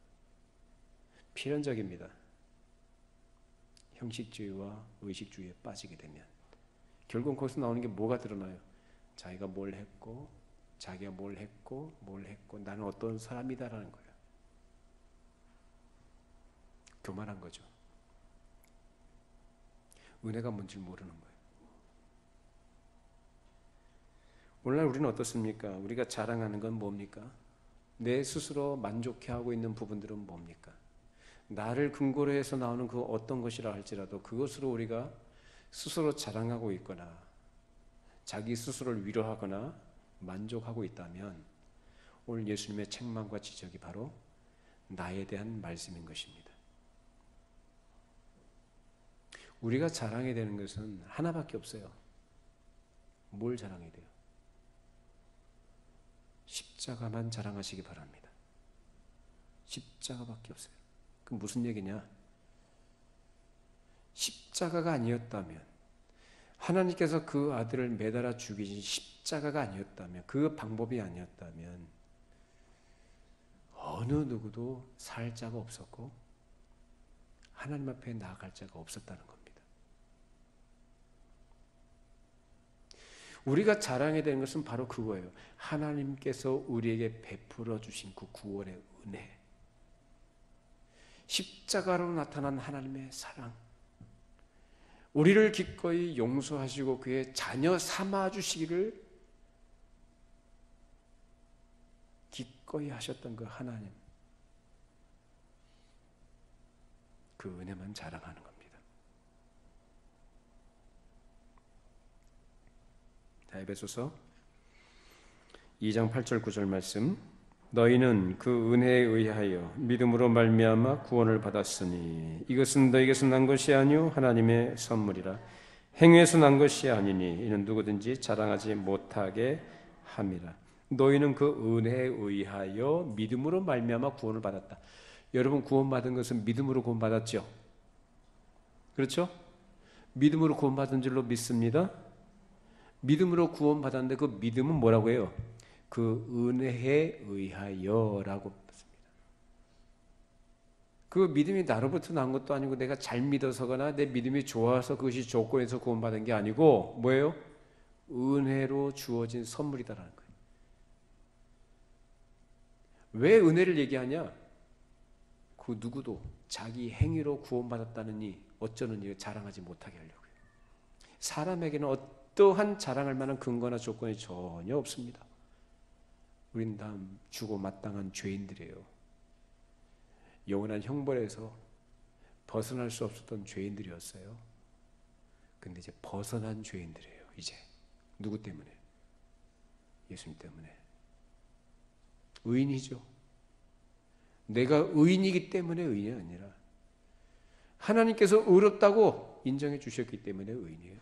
필연적입니다. 형식주의와 의식주의에 빠지게 되면 결국 거기서 나오는 게 뭐가 드러나요? 자기가 뭘 했고 자기가 뭘 했고 나는 어떤 사람이다라는 거예요. 교만한 거죠. 은혜가 뭔지 모르는 거예요. 오늘날 우리는 어떻습니까? 우리가 자랑하는 건 뭡니까? 내 스스로 만족해하고 있는 부분들은 뭡니까? 나를 근거로 해서 나오는 그 어떤 것이라 할지라도 그것으로 우리가 스스로 자랑하고 있거나 자기 스스로를 위로하거나 만족하고 있다면 오늘 예수님의 책망과 지적이 바로 나에 대한 말씀인 것입니다. 우리가 자랑해야 되는 것은 하나밖에 없어요. 뭘 자랑해야 돼요? 십자가만 자랑하시기 바랍니다. 십자가밖에 없어요. 그럼 무슨 얘기냐? 십자가가 아니었다면 하나님께서 그 아들을 매달아 죽이신 십자가가 아니었다면 그 방법이 아니었다면 어느 누구도 살 자가 없었고 하나님 앞에 나아갈 자가 없었다는 겁니다. 우리가 자랑해야 되는 것은 바로 그거예요. 하나님께서 우리에게 베풀어 주신 그 구원의 은혜, 십자가로 나타난 하나님의 사랑, 우리를 기꺼이 용서하시고 그의 자녀 삼아주시기를 기꺼이 하셨던 그 하나님, 그 은혜만 자랑하는 겁니다. 자, 에베소서 2장 8절 9절 말씀. 너희는 그 은혜에 의하여 믿음으로 말미암아 구원을 받았으니 이것은 너희에게서 난 것이 아니요 하나님의 선물이라. 행위에서 난 것이 아니니 이는 누구든지 자랑하지 못하게 함이라. 너희는 그 은혜에 의하여 믿음으로 말미암아 구원을 받았다. 여러분 구원받은 것은 믿음으로 구원받았죠? 그렇죠? 믿음으로 구원받은 줄로 믿습니다. 믿음으로 구원받았는데 그 믿음은 뭐라고 해요? 그 은혜에 의하여라고 했습니다. 그 믿음이 나로부터 난 것도 아니고 내가 잘 믿어서거나 내 믿음이 좋아서 그것이 조건에서 구원받은 게 아니고 뭐예요? 은혜로 주어진 선물이다라는 거예요. 왜 은혜를 얘기하냐? 그 누구도 자기 행위로 구원받았다느니 어쩌느니 자랑하지 못하게 하려고요. 사람에게는 어떠한 자랑할 만한 근거나 조건이 전혀 없습니다. 우린 다 주고 마땅한 죄인들이에요. 영원한 형벌에서 벗어날 수 없었던 죄인들이었어요. 근데 이제 벗어난 죄인들이에요. 이제 누구 때문에? 예수님 때문에. 의인이죠. 내가 의인이기 때문에 의인이 아니라 하나님께서 의롭다고 인정해 주셨기 때문에 의인이에요.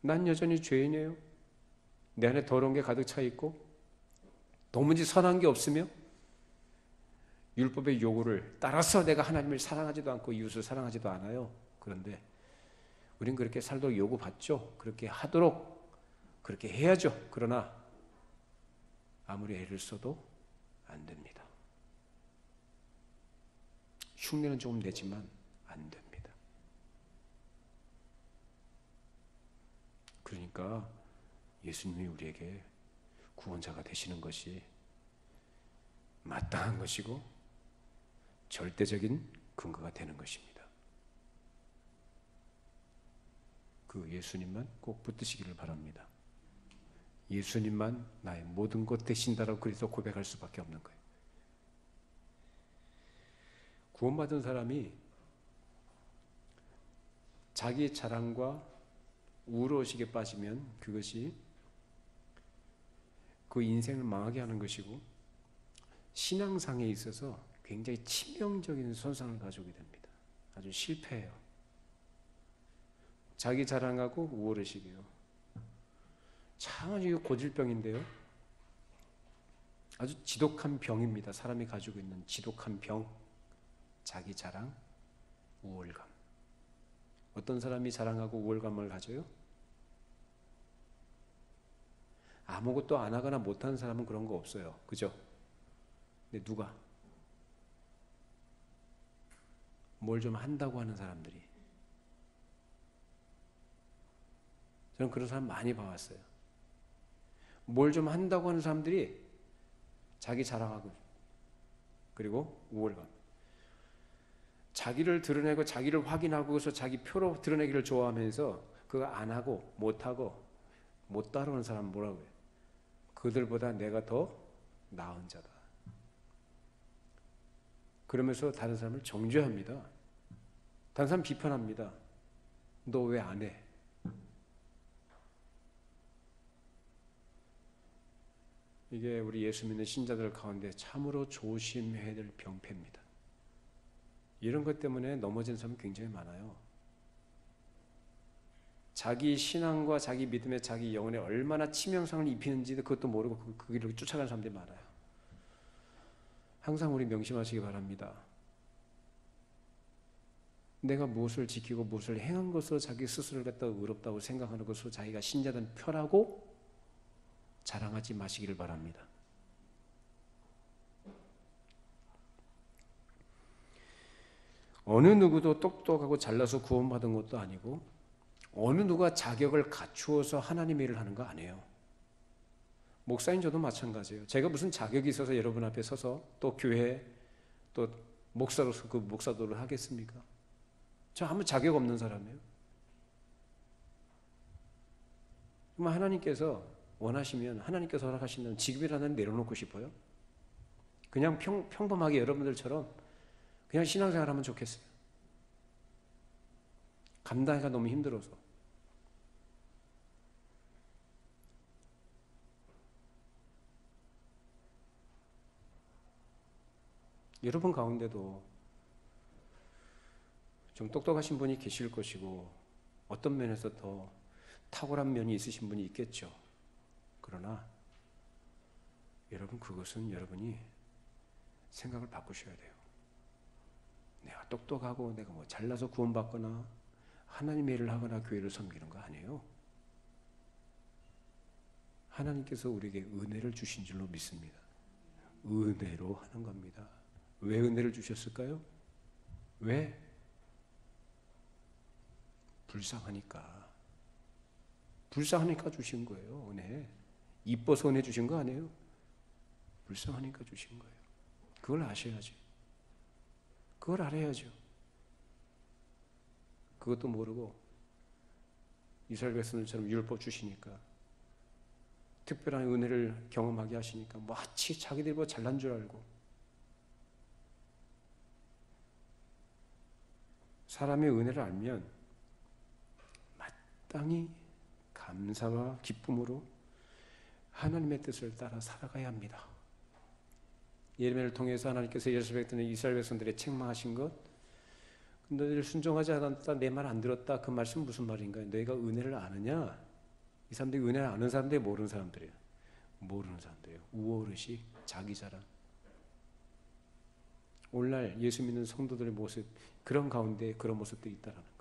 난 여전히 죄인이에요. 내 안에 더러운 게 가득 차 있고 도무지 선한 게 없으며 율법의 요구를 따라서 내가 하나님을 사랑하지도 않고 이웃을 사랑하지도 않아요. 그런데 우린 그렇게 살도록 요구받죠. 그렇게 하도록 그렇게 해야죠. 그러나 아무리 애를 써도 안 됩니다. 흉내는 조금 내지만 안 됩니다. 그러니까 예수님이 우리에게 구원자가 되시는 것이 마땅한 것이고 절대적인 근거가 되는 것입니다. 그 예수님만 꼭 붙드시기를 바랍니다. 예수님만 나의 모든 것 되신다라고 그래서 고백할 수밖에 없는 거예요. 구원받은 사람이 자기 자랑과 우울의식에 빠지면 그것이 그 인생을 망하게 하는 것이고 신앙상에 있어서 굉장히 치명적인 손상을 가져오게 됩니다. 아주 실패해요. 자기 자랑하고 우월의식이요. 참 아주 고질병인데요. 아주 지독한 병입니다. 사람이 가지고 있는 지독한 병. 자기 자랑, 우월감. 어떤 사람이 자랑하고 우월감을 가져요? 아무것도 안 하거나 못하는 사람은 그런 거 없어요. 그죠? 근데 누가? 뭘 좀 한다고 하는 사람들이. 저는 그런 사람 많이 봐왔어요. 뭘 좀 한다고 하는 사람들이 자기 자랑하고 그리고 우월감. 자기를 드러내고 자기를 확인하고서 자기 표로 드러내기를 좋아하면서 그거 안 하고 못하고 못 따르는 사람 뭐라고 해요? 그들보다 내가 더 나은 자다. 그러면서 다른 사람을 정죄합니다. 다른 사람 비판합니다. 너 왜 안 해? 이게 우리 예수 믿는 신자들 가운데 참으로 조심해야 될 병폐입니다. 이런 것 때문에 넘어진 사람이 굉장히 많아요. 자기 신앙과 자기 믿음에 자기 영혼에 얼마나 치명상을 입히는지도 그것도 모르고 그 길을 쫓아가는 사람들이 많아요. 항상 우리 명심하시기 바랍니다. 내가 무엇을 지키고 무엇을 행한 것으로 자기 스스로를 갖다 의롭다고 생각하는 것으로 자기가 신자된 표라고 자랑하지 마시기를 바랍니다. 어느 누구도 똑똑하고 잘나서 구원받은 것도 아니고 어느 누가 자격을 갖추어서 하나님의 일을 하는 거 아니에요. 목사인 저도 마찬가지예요. 제가 무슨 자격이 있어서 여러분 앞에 서서 또 교회 또 목사로서 그 목사도를 하겠습니까? 저 아무 자격 없는 사람이에요. 정말 하나님께서 원하시면 하나님께서 허락하신다면 직업이라는 내려놓고 싶어요? 그냥 평범하게 여러분들처럼 그냥 신앙생활하면 좋겠어요. 감당하기가 너무 힘들어서. 여러분 가운데도 좀 똑똑하신 분이 계실 것이고 어떤 면에서 더 탁월한 면이 있으신 분이 있겠죠. 그러나 여러분 그것은 여러분이 생각을 바꾸셔야 돼요. 내가 똑똑하고 내가 뭐 잘나서 구원받거나 하나님의 일을 하거나 교회를 섬기는 거 아니에요. 하나님께서 우리에게 은혜를 주신 줄로 믿습니다. 은혜로 하는 겁니다. 왜 은혜를 주셨을까요? 왜? 불쌍하니까. 불쌍하니까 주신 거예요. 은혜. 이뻐서 은혜 주신 거 아니에요. 불쌍하니까 주신 거예요. 그걸 아셔야지. 그걸 알아야죠. 그것도 모르고 이스라엘 백성들처럼 율법 주시니까 특별한 은혜를 경험하게 하시니까 마치 자기들보다 잘난 줄 알고 사람의 은혜를 알면 마땅히 감사와 기쁨으로 하나님의 뜻을 따라 살아가야 합니다. 예레미야를 통해서 하나님께서 이스라엘 백성들의 책망하신 것, 너희들 순종하지 않았다, 내 말 안 들었다, 그 말씀 무슨 말인가요? 너희가 은혜를 아느냐? 이 사람들이 은혜를 아는 사람들이 모르는 사람들이에요. 모르는 사람들이에요. 우월의식, 자기 자랑. 오늘날 예수 믿는 성도들의 모습, 그런 가운데 그런 모습들이 있다라는 거예요.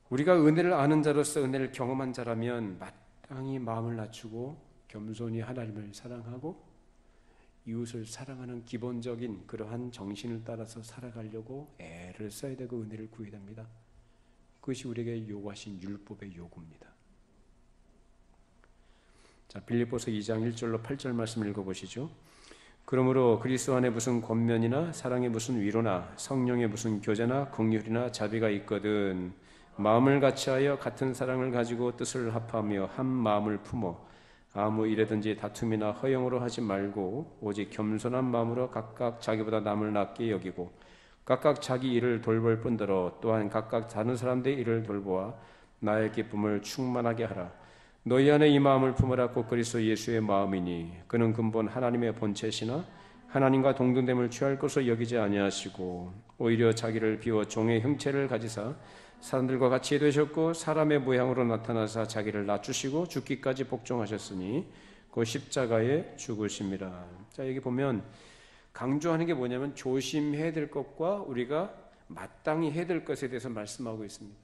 우리가 은혜를 아는 자로서 은혜를 경험한 자라면 마땅히 마음을 낮추고 겸손히 하나님을 사랑하고 이웃을 사랑하는 기본적인 그러한 정신을 따라서 살아가려고 애를 써야 되고 은혜를 구해야 됩니다. 그것이 우리에게 요구하신 율법의 요구입니다. 자, 빌립보서 2장 1절로 8절 말씀 읽어보시죠. 그러므로 그리스도 안에 무슨 권면이나 사랑의 무슨 위로나 성령의 무슨 교제나 긍휼이나 자비가 있거든 마음을 같이하여 같은 사랑을 가지고 뜻을 합하며 한 마음을 품어 아무 일에든지 다툼이나 허영으로 하지 말고 오직 겸손한 마음으로 각각 자기보다 남을 낫게 여기고 각각 자기 일을 돌볼 뿐더러 또한 각각 다른 사람들의 일을 돌보아 나의 기쁨을 충만하게 하라. 너희 안에 이 마음을 품으라. 곧 그리스도 예수의 마음이니 그는 근본 하나님의 본체시나 하나님과 동등됨을 취할 것으로 여기지 아니하시고 오히려 자기를 비워 종의 형체를 가지사 사람들과 같이 되셨고 사람의 모양으로 나타나사 자기를 낮추시고 죽기까지 복종하셨으니 그 십자가에 죽으심이라. 자, 여기 보면 강조하는 게 뭐냐면 조심해야 될 것과 우리가 마땅히 해야 될 것에 대해서 말씀하고 있습니다.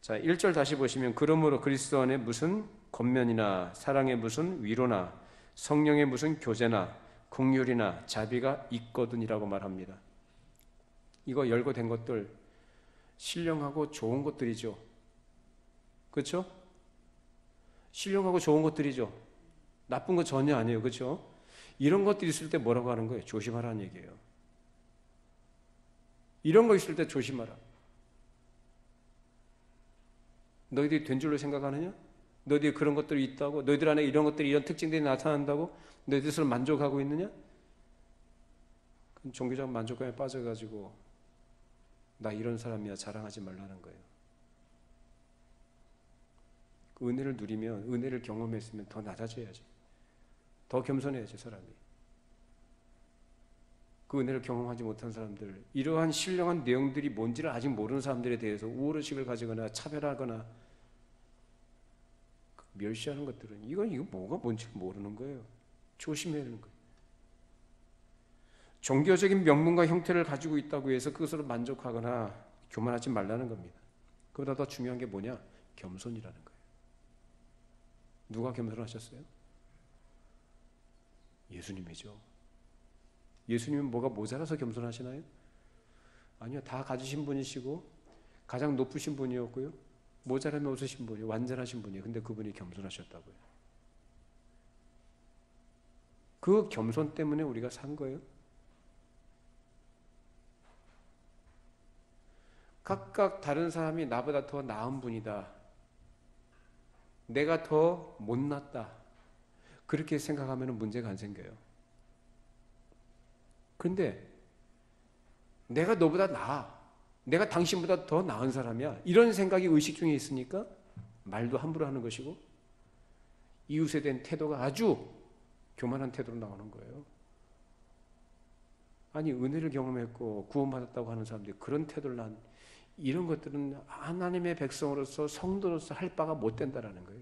자, 1절 다시 보시면 그러므로 그리스도 안에 무슨 권면이나 사랑의 무슨 위로나 성령의 무슨 교제나 긍휼이나 자비가 있거든이라고 말합니다. 이거 열고 된 것들 신령하고 좋은 것들이죠. 그렇죠? 신령하고 좋은 것들이죠. 나쁜 거 전혀 아니에요. 그렇죠? 이런 것들이 있을 때 뭐라고 하는 거예요? 조심하라는 얘기예요. 이런 거 있을 때 조심하라. 너희들이 된 줄로 생각하느냐? 너희들이 그런 것들이 있다고? 너희들 안에 이런 것들이 이런 특징들이 나타난다고? 너희들 스스로 만족하고 있느냐? 종교적 만족감에 빠져가지고 나 이런 사람이야 자랑하지 말라는 거예요. 그 은혜를 누리면 은혜를 경험했으면 더 낮아져야지. 더 겸손해야지 사람이. 그 은혜를 경험하지 못한 사람들, 이러한 신령한 내용들이 뭔지를 아직 모르는 사람들에 대해서 우월의식을 가지거나 차별하거나 멸시하는 것들은 이거 뭐가 뭔지 모르는 거예요. 조심해야 하는 거예요. 종교적인 명분과 형태를 가지고 있다고 해서 그것으로 만족하거나 교만하지 말라는 겁니다. 그보다 더 중요한 게 뭐냐? 겸손이라는 거예요. 누가 겸손하셨어요? 예수님이죠. 예수님은 뭐가 모자라서 겸손하시나요? 아니요. 다 가지신 분이시고 가장 높으신 분이었고요. 모자람이 없으신 분이에요. 완전하신 분이에요. 근데 그분이 겸손하셨다고요. 그 겸손 때문에 우리가 산 거예요. 각각 다른 사람이 나보다 더 나은 분이다. 내가 더 못났다. 그렇게 생각하면 문제가 안 생겨요. 그런데 내가 너보다 나아. 내가 당신보다 더 나은 사람이야. 이런 생각이 의식 중에 있으니까 말도 함부로 하는 것이고 이웃에 대한 태도가 아주 교만한 태도로 나오는 거예요. 아니 은혜를 경험했고 구원받았다고 하는 사람들이 그런 태도를 난 이런 것들은 하나님의 백성으로서 성도로서 할 바가 못 된다라는 거예요.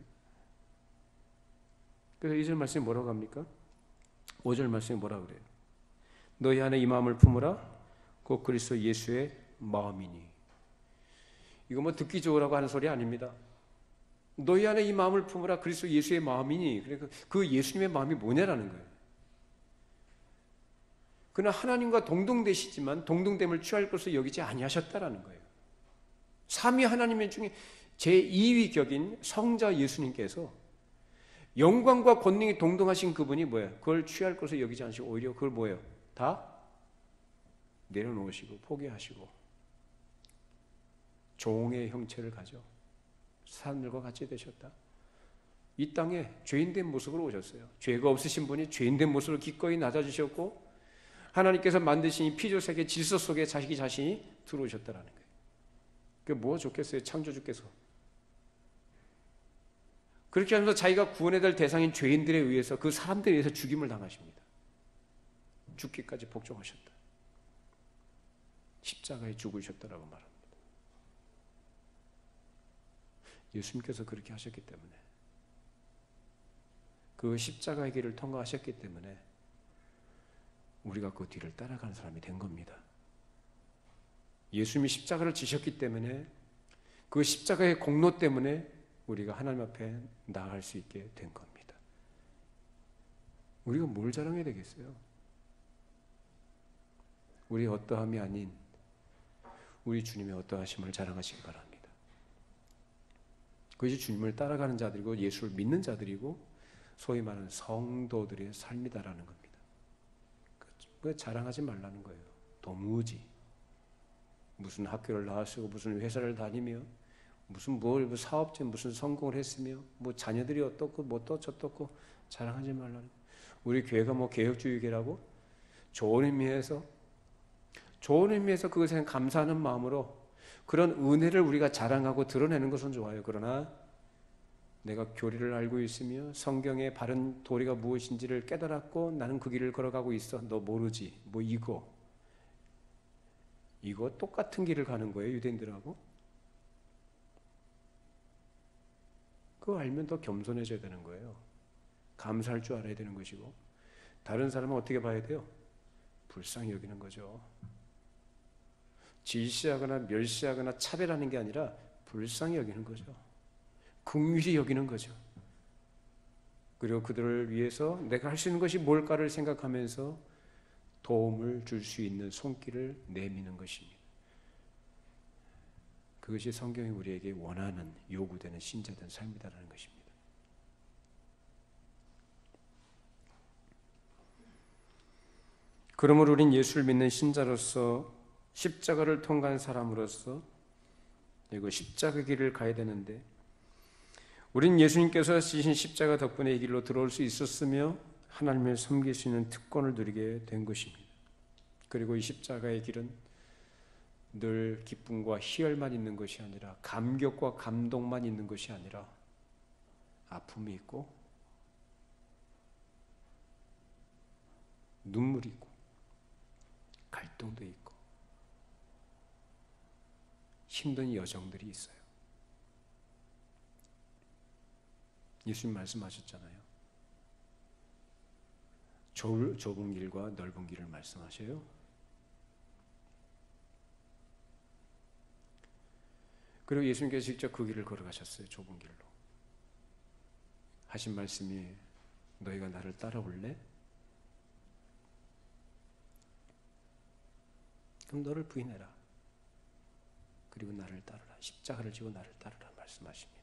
그래서 2절 말씀이 뭐라고 합니까? 5절 말씀이 뭐라고 그래요? 너희 안에 이 마음을 품으라. 곧 그리스도 예수의 마음이니. 이거 뭐 듣기 좋으라고 하는 소리 아닙니다. 너희 안에 이 마음을 품으라. 그리스도 예수의 마음이니. 그러니까 그 예수님의 마음이 뭐냐라는 거예요. 그는 하나님과 동등되시지만 동등됨을 취할 것으로 여기지 아니하셨다라는 거예요. 삼위 하나님 중에 제2위 격인 성자 예수님께서 영광과 권능이 동등하신 그분이 뭐예요? 그걸 취할 것을 여기지 않으시고 오히려 그걸 뭐예요? 다 내려놓으시고 포기하시고 종의 형체를 가져 사람들과 같이 되셨다. 이 땅에 죄인된 모습으로 오셨어요. 죄가 없으신 분이 죄인된 모습으로 기꺼이 낮아지셨고 하나님께서 만드신 이 피조세계 질서 속에 자신이 들어오셨다라는 거예요. 그게 뭐가 좋겠어요? 창조주께서. 그렇게 하면서 자기가 구원해야 될 대상인 죄인들에 의해서 그 사람들에 의해서 죽임을 당하십니다. 죽기까지 복종하셨다. 십자가에 죽으셨다라고 말합니다. 예수님께서 그렇게 하셨기 때문에 그 십자가의 길을 통과하셨기 때문에 우리가 그 뒤를 따라가는 사람이 된 겁니다. 예수님이 십자가를 지셨기 때문에 그 십자가의 공로 때문에 우리가 하나님 앞에 나아갈 수 있게 된 겁니다. 우리가 뭘 자랑해야 되겠어요? 우리의 어떠함이 아닌 우리 주님의 어떠하심을 자랑하시기 바랍니다. 그것이 주님을 따라가는 자들이고 예수를 믿는 자들이고 소위 말하는 성도들의 삶이다라는 겁니다. 그 자랑하지 말라는 거예요. 도무지 무슨 학교를 나왔고 무슨 회사를 다니며 무슨 뭘 사업체 무슨 성공을 했으며 뭐 자녀들이 어떻고 뭐 또 저떻고 자랑하지 말라는 거예요. 우리 교회가 뭐 개혁주의계라고 좋은 의미에서 그것에 감사하는 마음으로 그런 은혜를 우리가 자랑하고 드러내는 것은 좋아요. 그러나 내가 교리를 알고 있으며 성경의 바른 도리가 무엇인지를 깨달았고 나는 그 길을 걸어가고 있어. 너 모르지. 뭐 이거 똑같은 길을 가는 거예요. 유대인들하고. 그거 알면 더 겸손해져야 되는 거예요. 감사할 줄 알아야 되는 것이고 다른 사람은 어떻게 봐야 돼요? 불쌍히 여기는 거죠. 질시하거나 멸시하거나 차별하는 게 아니라 불쌍히 여기는 거죠. 긍휼히 여기는 거죠. 그리고 그들을 위해서 내가 할 수 있는 것이 뭘까를 생각하면서 도움을 줄 수 있는 손길을 내미는 것입니다. 그것이 성경이 우리에게 원하는 요구되는 신자된 삶이다라는 것입니다. 그러므로 우린 예수를 믿는 신자로서 십자가를 통과한 사람으로서 그리고 십자가 길을 가야 되는데 우린 예수님께서 지신 십자가 덕분에 이 길로 들어올 수 있었으며 하나님을 섬길 수 있는 특권을 누리게 된 것입니다. 그리고 이 십자가의 길은 늘 기쁨과 희열만 있는 것이 아니라 감격과 감동만 있는 것이 아니라 아픔이 있고 눈물이 있고 갈등도 있고 힘든 여정들이 있어요. 예수님 말씀하셨잖아요. 좁은 길과 넓은 길을 말씀하셔요. 그리고 예수님께서 직접 그 길을 걸어가셨어요. 좁은 길로. 하신 말씀이 너희가 나를 따라올래? 그럼 너를 부인해라. 그리고 나를 따르라. 십자가를 지고 나를 따르라 말씀하십니다.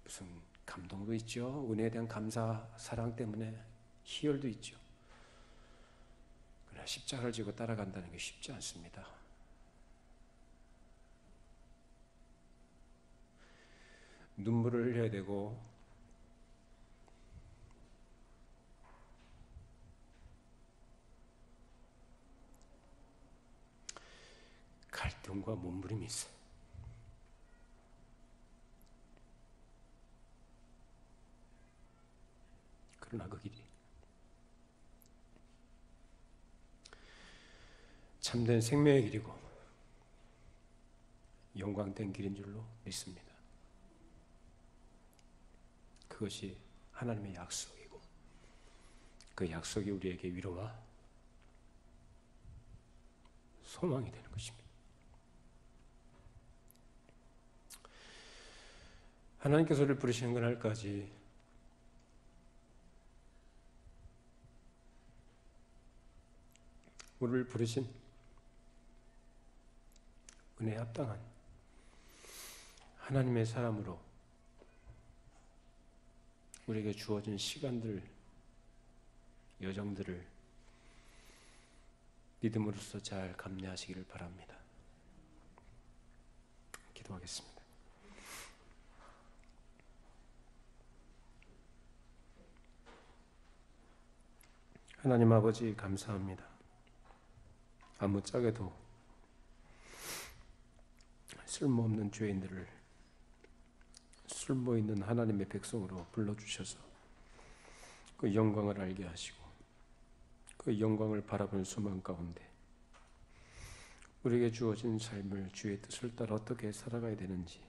무슨 감동도 있죠. 은혜에 대한 감사, 사랑 때문에 희열도 있죠. 그러나 십자가를 지고 따라간다는 게 쉽지 않습니다. 눈물을 흘려야 되고 갈등과 몸부림이 있어요. 그러나 그 길이 참된 생명의 길이고 영광된 길인 줄로 믿습니다. 그것이 하나님의 약속이고 그 약속이 우리에게 위로와 소망이 되는 것입니다. 하나님께서 우리를 부르시는 그날까지 우리를 부르신 은혜에 합당한 하나님의 사람으로 우리에게 주어진 시간들, 여정들을 믿음으로써 잘 감내하시기를 바랍니다. 기도하겠습니다. 하나님 아버지 감사합니다. 아무짝에도 쓸모없는 죄인들을 쓸모있는 하나님의 백성으로 불러주셔서 그 영광을 알게 하시고 그 영광을 바라보는 소망 가운데 우리에게 주어진 삶을 주의 뜻을 따라 어떻게 살아가야 되는지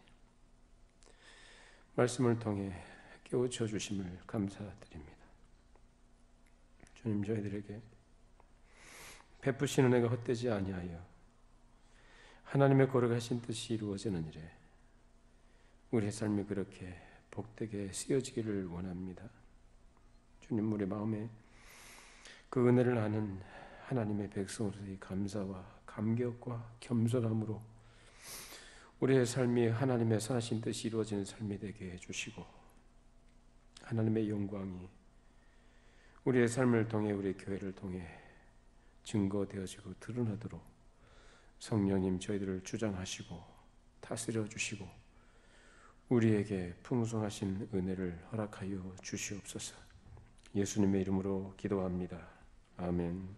말씀을 통해 깨우쳐 주심을 감사드립니다. 주님, 저희들에게 베푸신 은혜가 헛되지 아니하여 하나님의 거룩하신 뜻이 이루어지는 일에 우리의 삶이 그렇게 복되게 쓰여지기를 원합니다. 주님, 우리 마음에 그 은혜를 아는 하나님의 백성으로서의 감사와 감격과 겸손함으로 우리의 삶이 하나님의 선하신 뜻이 이루어지는 삶이 되게 해주시고 하나님의 영광이 우리의 삶을 통해 우리 교회를 통해 증거되어지고 드러나도록 성령님 저희들을 주장하시고 다스려 주시고 우리에게 풍성하신 은혜를 허락하여 주시옵소서. 예수님의 이름으로 기도합니다. 아멘.